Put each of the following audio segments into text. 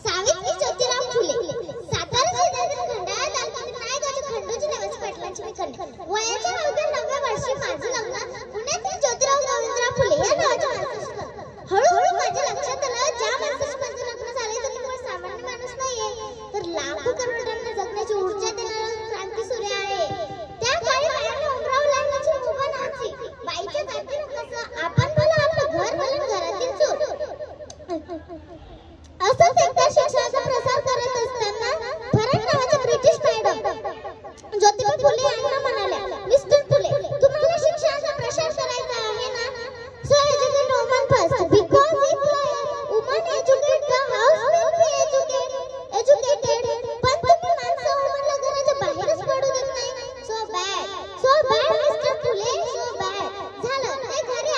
सावित्री ज्योतिराव फुले, सातारा जिल्ह्यातील खंडाळा तालुक्यातील नायगावच्या खंडोजी देवाचे पाटलांची मी कन्या. वयाच्या 9व्या वर्षी माझं लग्न पुण्यातील ज्योतिराव गोविंदराव फुले या नावाच्या माणसाशी झालं. हळूहळू माझ्या लक्षात आलं, ज्या माणसाशी माझं लग्न झालंय तो केवळ सामान्य माणूस नाहीये, तर लाखो करोडोंना जगण्याची ऊर्जा देणारा क्रांतीसूर्य आहे. त्या काळी बायांना उमराव लागण्याची मुभा नव्हती. बाईच्या जातीनं कसं आपण बोला आपलं घर बोलून घरातील चूल. असंच एकदा शिक्षणाचा प्रसार करत असताना फरक नावाच्या ब्रिटिश मॅडम ज्योतिबा फुले यांना म्हणाल्या, मिस्टर फुले, तुम्हाला शिक्षणाचा प्रसार करायचा आहे ना? So educate woman first, because if woman educate the house will be educated. पण तुम्ही माणसं वुमनला घराच्या बाहेरच पडू देत नाही. सो बॅड मिस्टर फुले, सो बॅड. झालं ते घरी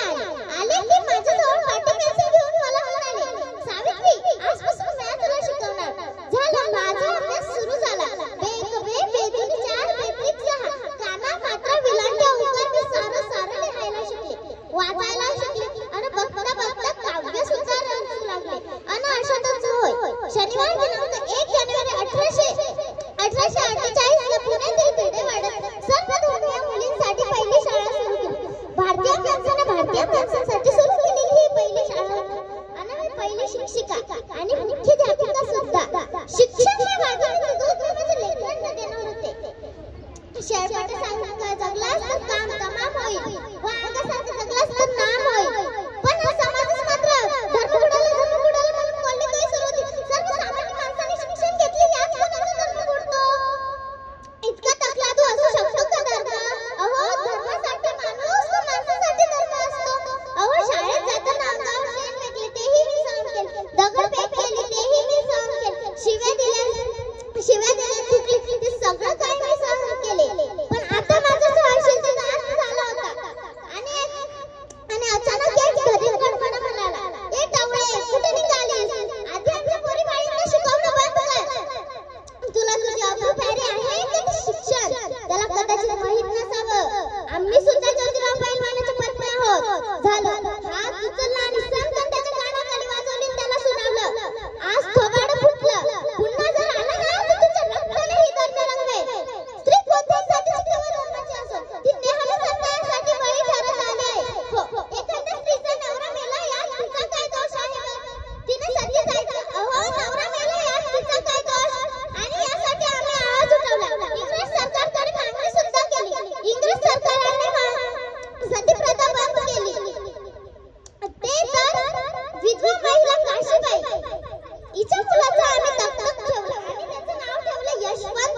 आले की माझ्याजवळ वाटी पेन्सिल घेऊन मला म्हणाले, सावित्री, आजपासून मी तुला शिकवणार. झालं माझा अभ्यास सुरू झाला. बेजुनी 4 बेत्रिक 6 काना मात्रा विलांट्या उकार मी सारं लिहायला शिकले, वाचायला शिकले आणि बघता बघता काव्य सुद्धा रंगू लागले. आणि अशातच होय, शनिवार दिनांक 1 जानेवारी 1848 ला पुण्यातील पेठेवाड्यात सर्व धर्मीय मुलींसाठी पहिली शाळा सुरू केली. भारतीय माणसांसाठी सुरू केलेली ही पहिली शाळा आणि मी पहिली शिक्षिका आणि मुख्याध्यापिका सुद्धा. शिक्षण हे वाघाचे दूध माझ्या लेकरांना देणार होते. शेळपाटे सारखं जगलास तर काम तमाम होईल, वाघासारखं जगलास तर नाम होईल. पण हा समाजच मात्र धर्म बुडाला म्हणून कोल्हे काही सुरू होती. सर्वसामान्य माणसाने शिक्षण घेतले यात कोणाचा धर्म बुडतो? इतका तकला तू असू शकतो का धर्म? अहो, धर्मासाठी माणूस तो माणसासाठी धर्म असतो. अहो, शाळेत जाताना अंगावर शेण फेकले तेही मी सहन केले, दगडफेक केली तेही मी सहन केले, शिव्या दिल्या थुकली ते सगळं काही मी सहन केले. पण आता माझा सहनशीलतेचा अंत झाला होता आणि अचानक एक गरीब गडबड म्हणाला, ए टवळे, कुठे निघालीस? आधी आमच्या पोरी बाळींना शिकवणं बंद कर. तुला तुझी अब्रूफारी आहे की शिक्षण? त्याला कदाचित माहित नसावं, आम्ही सुद्धा ज्योतिराव पैलवानाच्या पत्नी आहोत. झालं हात उचलला आणि सनकन त्याच्या कानाखाली वाजवली आणि त्याला सुनावलं, आज थोबाड फुटलं, पुन्हा जर आला ना तर तुझ्या रक्ताने ही धरणी रंगवेल. स्त्री कोणत्याही जातीची किंवा धर्माची असो, ती नेहमी सत्यासाठी बळी ठरत आली आहे. हो, एखाद्या स्त्रीचा नवरा मेला यात तिचा काय दोष आहे? तिने सत्य जायचं. अहो, नवरा मेला यात तिचा काय दोष? आणि यासाठी आम्ही आवाज उठवला. इंग्रज सरकारकडे मागणी सुद्धा केली. इंग्रज सरकारने सतीप्रथा बंद केली. ते तर विधवा महिला काशीबाई, हिच्या मुलाचं आम्ही दत्तक ठेवलं आणि त्याचं नाव ठेवलं यशवंत.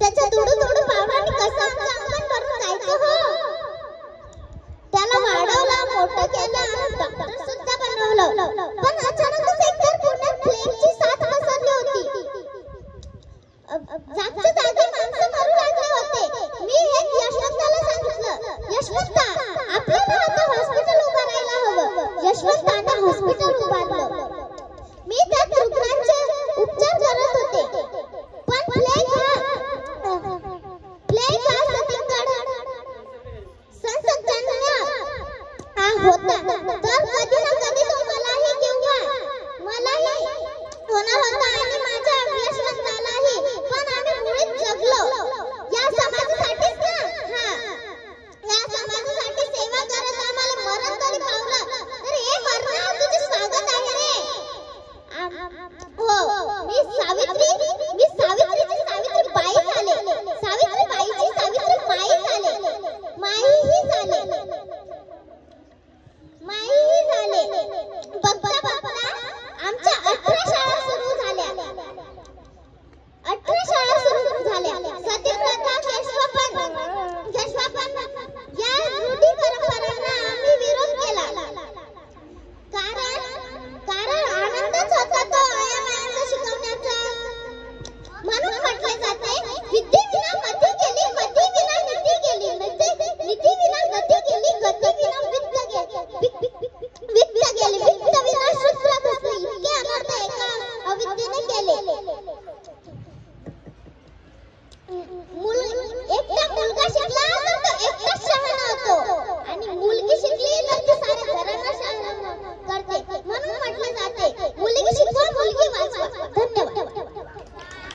त्याच्या दुडू पावलांनी कसं आमचं अंगण भरून जायचं हो. त्याला वाढवलं, मोठं केलं आणि डॉक्टर सुद्धा बनवलं. पण अचानकच एकतर पुण्यात प्लेगची साथ पसरली होती. जागच्या जागी माणसं मरू लागले होते. मी एक यशवंताला सांगितलं, यशवंता, आपल्याला आता हॉस्पिटल उभारायला हवं. यशवंताने हॉस्पिटल उभारलं. मी त्या रुग्णांचे